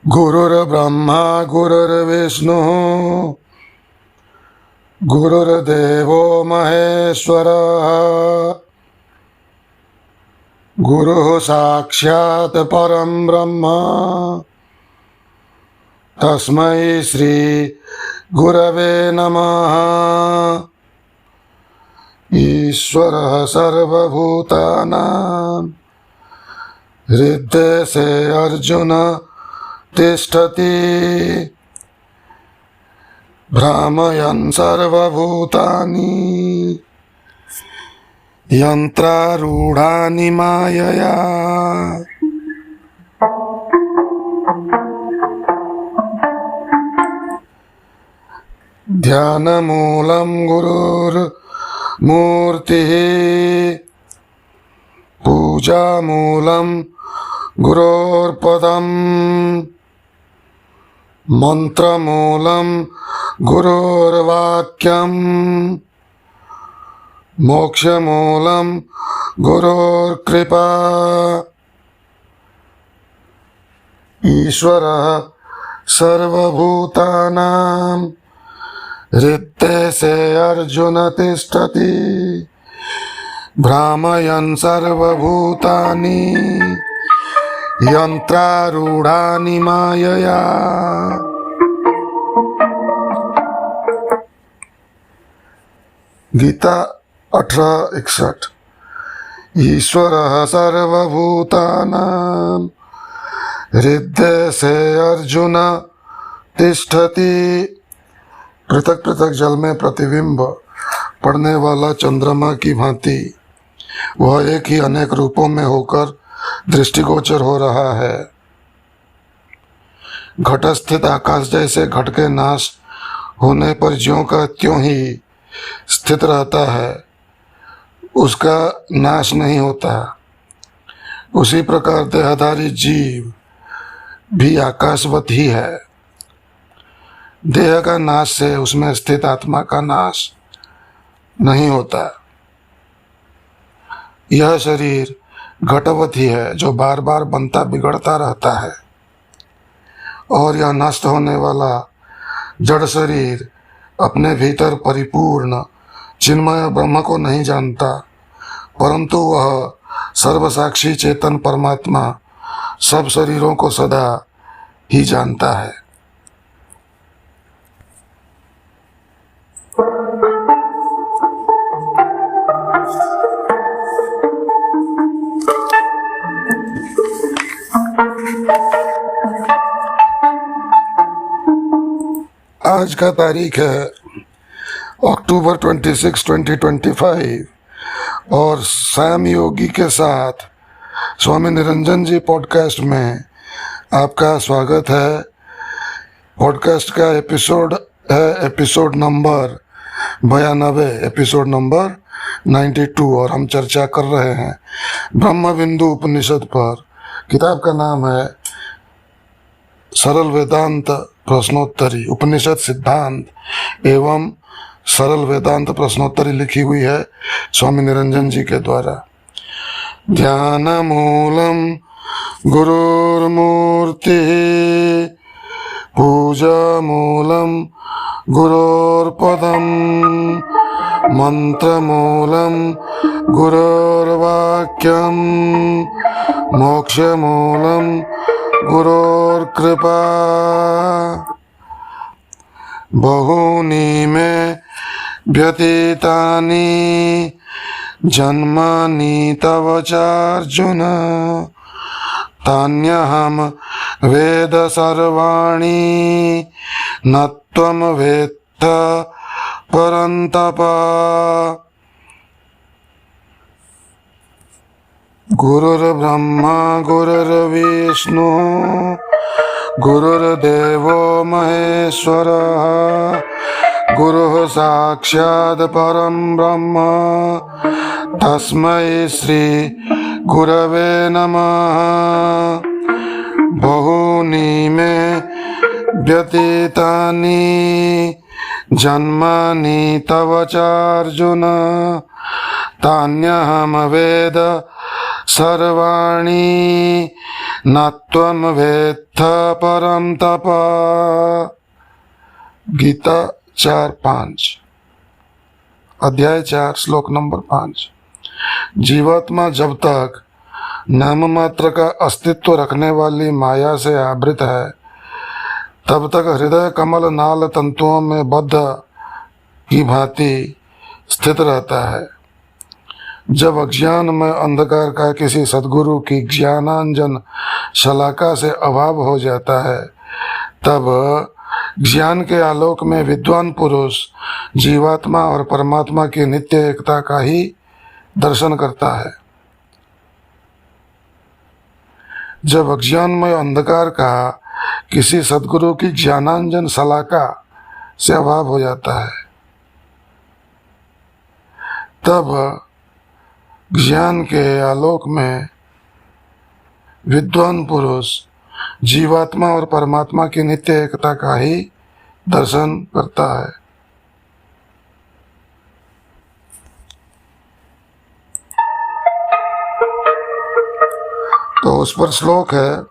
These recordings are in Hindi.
गुरुर्ब्रह्मा गुरुर्विष्णुः गुरुर्देवो महेश्वरः गुरुः साक्षात् परं ब्रह्म तस्मै श्री गुरवे नमः। ईश्वरः सर्वभूतानां हृदय से अर्जुन तिष्ठति भ्रामयन् सर्वभूतानि यन्त्रारूढानि मायया। ध्यानमूलं गुरुर्मूर्तिः पूजामूलं गुरोर्पदम् मंत्रमूलं गुरोर्वाक्यम् मोक्षमूलं गुरोर्कृपा। ईश्वरः सर्वभूतानां हृदय से अर्जुन तिष्ठति भ्रामयन् सर्वभूतानि यंत्रारूढ़ानि मायया। गीता 18:61। ईश्वरः सर्वभूतानां हृदय से अर्जुन तिष्ठति। पृथक पृथक जल में प्रतिबिंब पड़ने वाला चंद्रमा की भांति वह एक ही अनेक रूपों में होकर दृष्टिगोचर हो रहा है। घटस्थित आकाश जैसे घट के नाश होने पर ज्यों का त्यों ही स्थित रहता है, उसका नाश नहीं होता, उसी प्रकार देहधारी जीव भी आकाशवत ही है। देह का नाश से उसमें स्थित आत्मा का नाश नहीं होता। यह शरीर घटवत ही है जो बार बार बनता बिगड़ता रहता है, और यह नष्ट होने वाला जड़ शरीर अपने भीतर परिपूर्ण चिन्मय ब्रह्म को नहीं जानता, परंतु वह सर्वसाक्षी चेतन परमात्मा सब शरीरों को सदा ही जानता है। आज का तारीख है अक्टूबर 26, 2025 और सैम योगी के साथ स्वामी निरंजन जी पॉडकास्ट में आपका स्वागत है। पॉडकास्ट का एपिसोड है एपिसोड नंबर 92, एपिसोड नंबर 92, और हम चर्चा कर रहे हैं ब्रह्म बिंदु उपनिषद पर। किताब का नाम है सरल वेदांत प्रश्नोत्तरी, उपनिषद सिद्धांत एवं सरल वेदांत प्रश्नोत्तरी लिखी हुई है स्वामी निरंजन जी के द्वारा। ध्यान मूलम गुरुर्मूर्ति पूजा मूलम गुरोर्पदम मंत्र मूलम गुरोर्वाक्यम मोक्ष मूलम गुरोर्कृपा। बहूनि मे व्यतीतानि जन्मानि तव चार्जुन तान्यहं वेद सर्वाणि न त्वं वेत्थ परन्तप। गुरुर्ब्रह्मा गुरुर्विष्णु गुरुर्देवो महेश्वरः गुरुः साक्षात् परं ब्रह्म तस्मै श्री गुरवे नमः। बहूनि मे व्यतीतानि जन्मानि तव चार्जुन तान्यहं वेद सर्वाणि न त्वं वेत्थ परं तप। गीता 4:5 अध्याय 4 श्लोक नंबर 5। जीवात्मा जब तक नाम मात्र का अस्तित्व रखने वाली माया से आवृत है तब तक हृदय कमल नाल तंतुओं में बद्ध की भांति स्थित रहता है। जब अज्ञान में अंधकार का किसी सद्गुरु की ज्ञानांजन शलाका से अभाव हो जाता है तब ज्ञान के आलोक में विद्वान पुरुष जीवात्मा और परमात्मा की नित्य एकता का ही दर्शन करता है। जब अज्ञानमय अंधकार का किसी सद्गुरु की ज्ञानांजन शलाका से अभाव हो जाता है तब ज्ञान के आलोक में विद्वान पुरुष जीवात्मा और परमात्मा की नित्य एकता का ही दर्शन करता है। तो उस पर श्लोक है,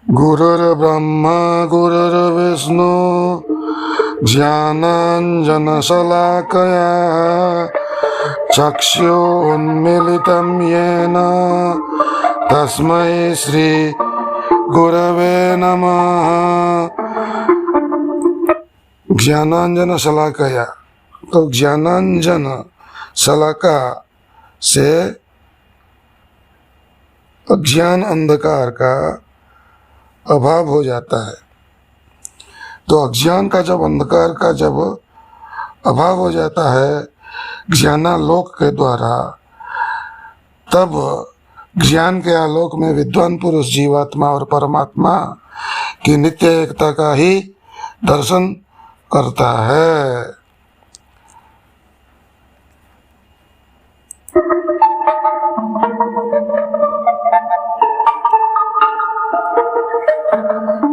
गुरुर्ब्रह्मा गुरुर्विष्णु ज्ञानांजन शलाकया चक्षुरुन्मीलितं येन तस्मै श्री गुरवे नमः। ज्ञानांजन शलाकया, तो ज्ञानांजन शलाका से अज्ञान अंधकार का अभाव हो जाता है। तो अज्ञान का जब अंधकार का जब अभाव हो जाता है ज्ञानालोक के द्वारा, तब ज्ञान के आलोक में विद्वान पुरुष जीवात्मा और परमात्मा की नित्य एकता का ही दर्शन करता है।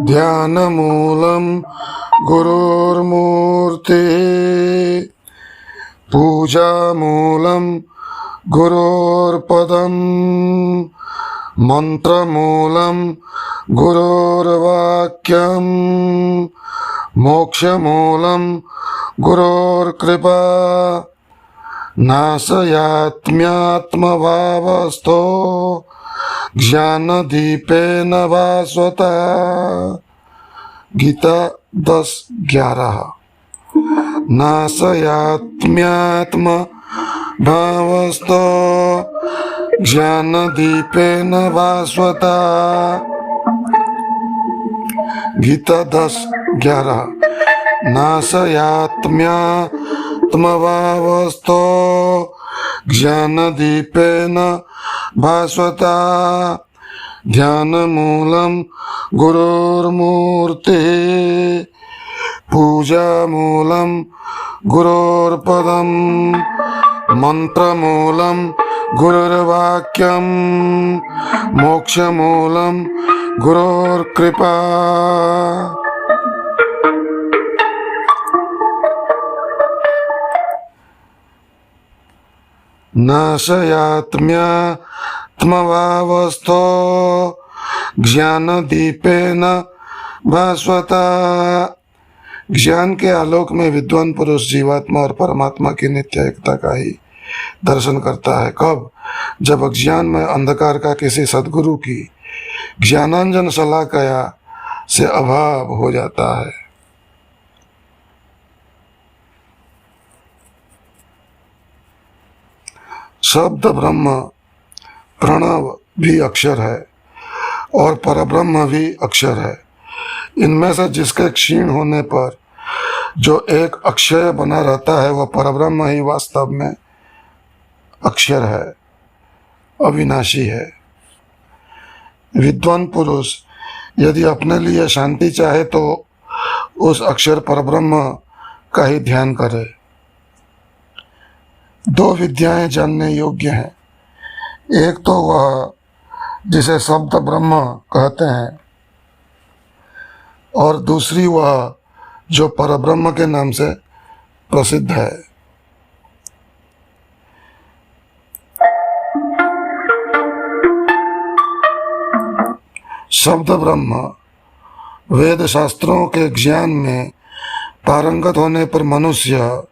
ध्यान मूलम गुरुर्मूर्ति पूजा मूलम गुरुर्पदम मंत्र मूलम गुरुर्वाक्यम मोक्ष मूलम गुरुर्कृपा नाशयात्म्यात्मभावस्थो ज्ञानदीपेन भास्वता। गीता 10:11। नाशयात्म्यात्म भावस्थो ज्ञानदीपेन भास्वता। गीता 10:11। नाशयात्म्यात्मभावस्थो ज्ञानदीपेन भास्वता। ध्यान मूलम गुरुर्मूर्ति पूजा मूलम गुरुर्पदम मंत्र मूलम गुरुर्वाक्यम मोक्ष मूलम गुरुर्कृपा। नाशयात्म्यात्मभावस्थो ज्ञानदीपेन भास्वता। ज्ञान के आलोक में विद्वान पुरुष जीवात्मा और परमात्मा की नित्य एकता का ही दर्शन करता है। कब? जब अज्ञान में अंधकार का किसी सद्गुरु की ज्ञानांजन शलाकया से अभाव हो जाता है। शब्द ब्रह्म प्रणव भी अक्षर है और परब्रह्म भी अक्षर है। इनमें से जिसके क्षीण होने पर जो एक अक्षय बना रहता है वह परब्रह्म ही वास्तव में अक्षर है, अविनाशी है। विद्वान पुरुष यदि अपने लिए शांति चाहे तो उस अक्षर परब्रह्म का ही ध्यान करे। दो विद्याएं जानने योग्य हैं। एक तो वह जिसे शब्द ब्रह्म कहते हैं और दूसरी वह जो परब्रह्म के नाम से प्रसिद्ध है। शब्द ब्रह्म वेद शास्त्रों के ज्ञान में पारंगत होने पर मनुष्य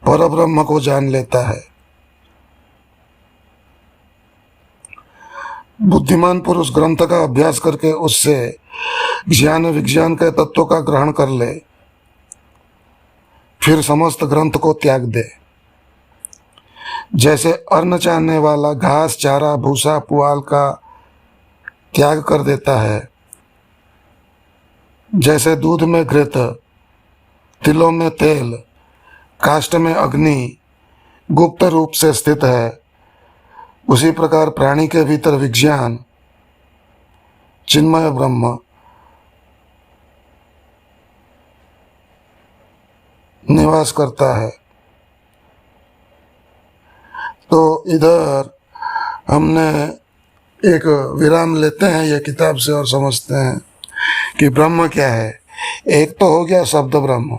परब्रह्म को जान लेता है। बुद्धिमान पुरुष ग्रंथ का अभ्यास करके उससे ज्ञान विज्ञान के तत्वों का ग्रहण कर ले, फिर समस्त ग्रंथ को त्याग दे। जैसे अन्न चाहने वाला घास चारा भूसा पुआल का त्याग कर देता है, जैसे दूध में घृत तिलों में तेल काष्ठ में अग्नि गुप्त रूप से स्थित है, उसी प्रकार प्राणी के भीतर विज्ञान चिन्मय ब्रह्म निवास करता है। तो इधर हमने एक विराम लेते हैं ये किताब से और समझते हैं कि ब्रह्म क्या है। एक तो हो गया शब्द ब्रह्म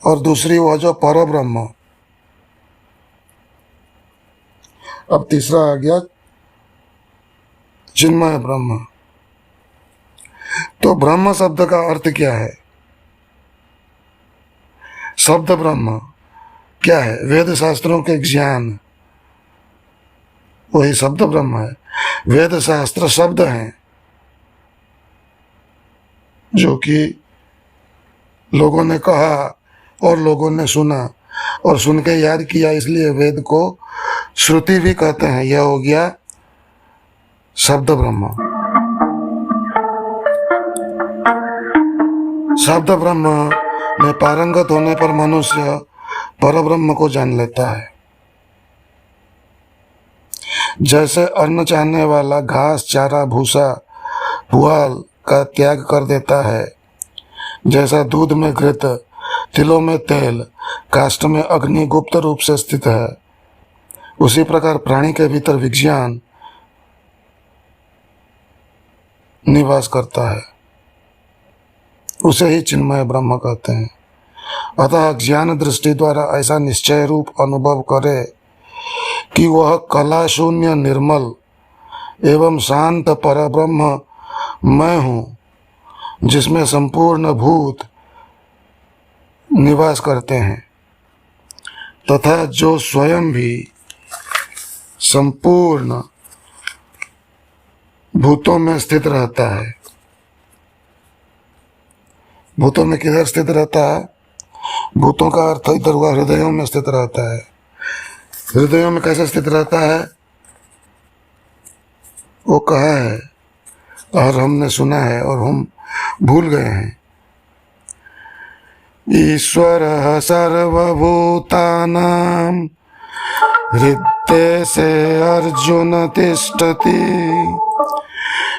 और दूसरी वो जो पर ब्रह्म। अब तीसरा आ गया चिन्मय ब्रह्म। तो ब्रह्म शब्द का अर्थ क्या है? शब्द ब्रह्म क्या है? वेद शास्त्रों के ज्ञान, वही शब्द ब्रह्म है। वेद शास्त्र शब्द हैं जो कि लोगों ने कहा और लोगों ने सुना और सुन के याद किया, इसलिए वेद को श्रुति भी कहते हैं। यह हो गया शब्द ब्रह्म। शब्द ब्रह्म में पारंगत होने पर मनुष्य परब्रह्म को जान लेता है। जैसे अन्न चाहने वाला घास चारा भूसा पुआल का त्याग कर देता है, जैसा दूध में घृत तिलों में तेल काष्ठ में अग्नि गुप्त रूप से स्थित है, उसी प्रकार प्राणी के भीतर विज्ञान निवास करता है। उसे ही चिन्मय ब्रह्म कहते हैं। अतः ज्ञान दृष्टि द्वारा ऐसा निश्चय रूप अनुभव करे कि वह कला शून्य निर्मल एवं शांत परब्रह्म मैं हूँ, जिसमें संपूर्ण भूत निवास करते हैं तथा जो स्वयं भी संपूर्ण भूतों में स्थित रहता है। भूतों में किधर स्थित रहता है? भूतों का अर्थ इधर हुआ हृदयों में स्थित रहता है। हृदयों में कैसे स्थित रहता है वो कहा है और हमने सुना है और हम भूल गए हैं। ईश्वरः सर्वभूतानां हृदय से अर्जुन तिष्ठति,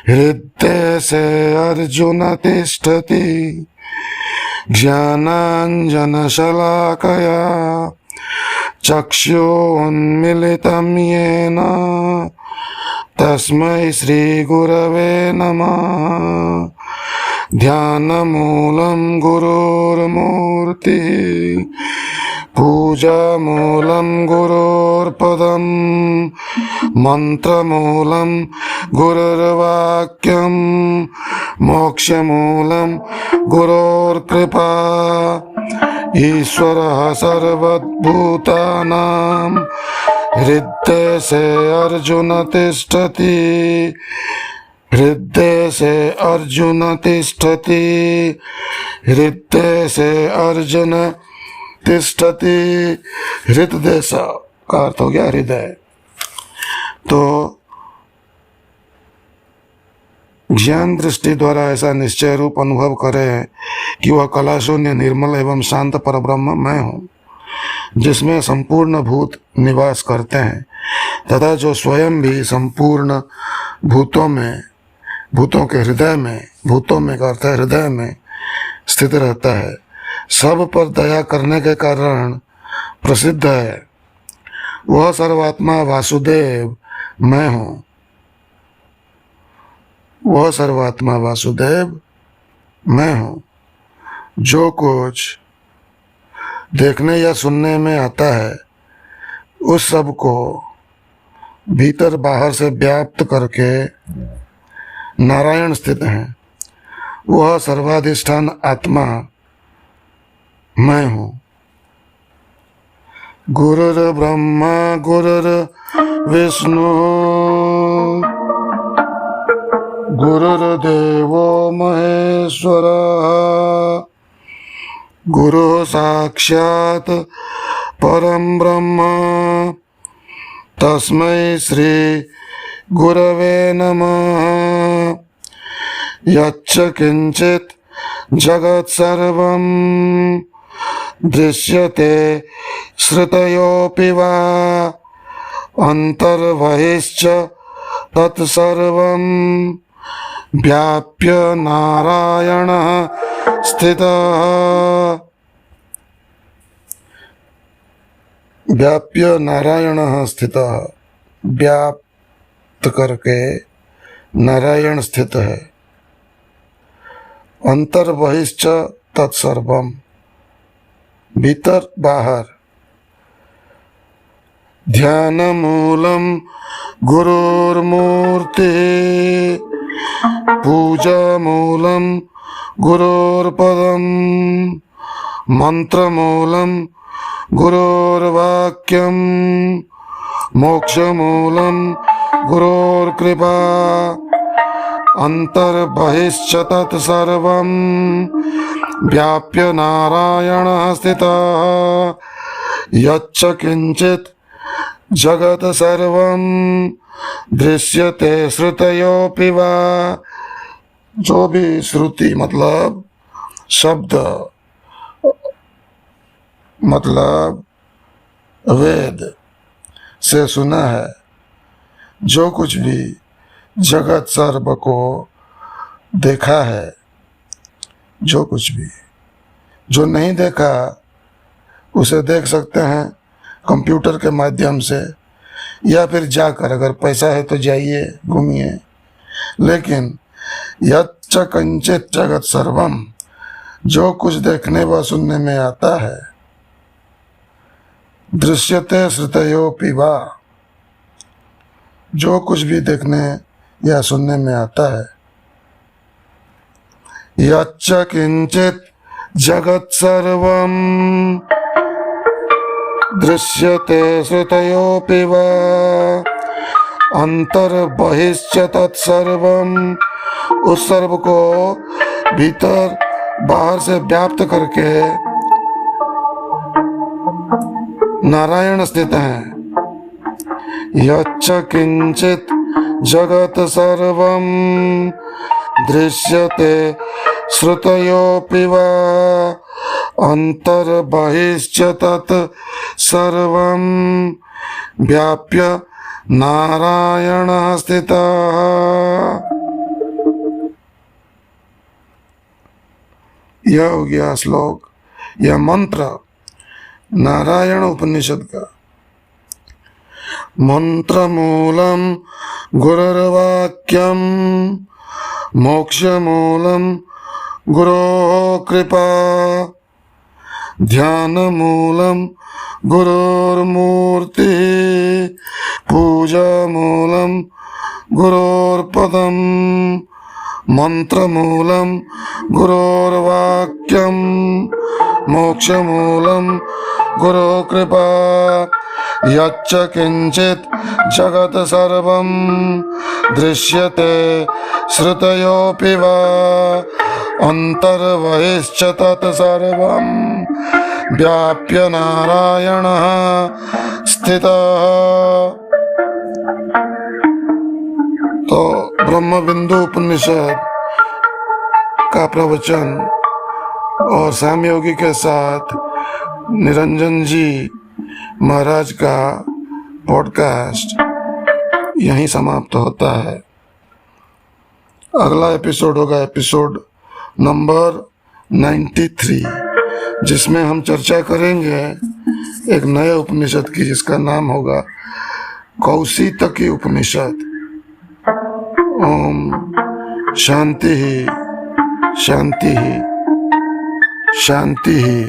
हृदय से अर्जुन तिष्ठति, ज्ञानाञ्जनशलाकया चक्षुरुन्मीलितं येन तस्मै श्रीगुरवे नमः। ध्यानमूलं गुरोर्मूर्तिः, पूजामूलं गुरोर्पदं, मन्त्रमूलं गुरुर्वाक्यं, मोक्षमूलं गुरोर्कृपा। ईश्वरः सर्वभूतानां हृदय से अर्जुन तिष्ठति, हृदय से अर्जुन तिष्ठति, हृदय से अर्जुन तिष्ठति। हृदय का अर्थ हो गया हृदय। तो ज्ञान दृष्टि द्वारा ऐसा निश्चय रूप अनुभव करे कि वह कला शून्य निर्मल एवं शांत परब्रह्म मैं हूँ, जिसमें संपूर्ण भूत निवास करते हैं तथा जो स्वयं भी संपूर्ण भूतों में, भूतों के हृदय में, भूतों में का अर्थ है हृदय में स्थित रहता है, सब पर दया करने के कारण प्रसिद्ध है। वह सर्वात्मा वासुदेव मैं हूँ, वह सर्वात्मा वासुदेव मैं हूँ। जो कुछ देखने या सुनने में आता है उस सब को भीतर बाहर से व्याप्त करके नारायण स्थित हैं। वह सर्वाधिष्ठान आत्मा मैं हूँ। गुरुर्ब्रह्मा गुरुर्विष्णु गुरुर्देवो महेश्वरः गुरुः साक्षात् परं ब्रह्म तस्मै श्री गुरवे नमः। यच्च किंचित् जगत् सर्वं दृश्यते श्रुतयोऽपि वा अन्तर्बहिश्च तत्सर्वं व्याप्य नारायणः स्थितः। व्याप्य नारायणः स्थितः, व्याप्त करके नारायण स्थित है। अंतर्बहिश्च तत्सर्वम, भीतर बाहर। ध्यान मूलम गुरुर्मूर्ति पूजा मूलम गुरुर्पदम मंत्र मूलम गुरुर्वाक्यम मोक्ष मूलम गुरुर्कृपा अंतर्बहिश्च तत्सर्वं व्याप्य नारायणः स्थितः। यच्च किंचित् जगत् सर्वं दृश्यते श्रुतयोऽपि वा, जो भी श्रुति मतलब शब्द मतलब वेद से सुना है, जो कुछ भी जगत सर्व को देखा है, जो कुछ भी जो नहीं देखा उसे देख सकते हैं कंप्यूटर के माध्यम से, या फिर जाकर, अगर पैसा है तो जाइए घूमिए। लेकिन यच्च कंचित जगत सर्वम, जो कुछ देखने व सुनने में आता है, दृश्यते श्रुतयोऽपि वा, जो कुछ भी देखने या सुनने में आता है। यच्च किंचित जगत सर्वं दृश्यते श्रुतयोऽपि वा अंतर्बहिश्च तत्सर्वं, उस सर्व को भीतर बाहर से व्याप्त करके नारायण स्थित है। यच्च किंचित जगत सर्वं दृश्यते श्रुतयोऽपि वा अंतर्बहिश्च तत् सर्वं व्याप्य नारायणः स्थितः। यह हो गया श्लोक, यह मंत्र नारायण उपनिषद का। मंत्र मूलम गुरुर्वाक्यम मोक्ष मूलम गुरोः कृपा ध्यान मूलम गुरुर्मूर्ति पूजा मूलम गुरुर्पदम मंत्र मूलम गुरुर्वाक्यम मोक्ष मूलम गुरुः कृपा। यच्च किंचित जगत सर्वं दृश्यते श्रुतयोऽपि वा अंतर्बहिश्च तत्सर्वं व्याप्य नारायणः स्थितः। तो ब्रह्म बिंदु उपनिषद का प्रवचन और सामयोगी के साथ निरंजन जी महाराज का पॉडकास्ट यहीं समाप्त होता है। अगला एपिसोड होगा एपिसोड नंबर 93, जिसमें हम चर्चा करेंगे एक नए उपनिषद की, जिसका नाम होगा कौशितकी उपनिषद। ओम शांति ही शांति ही शांति ही।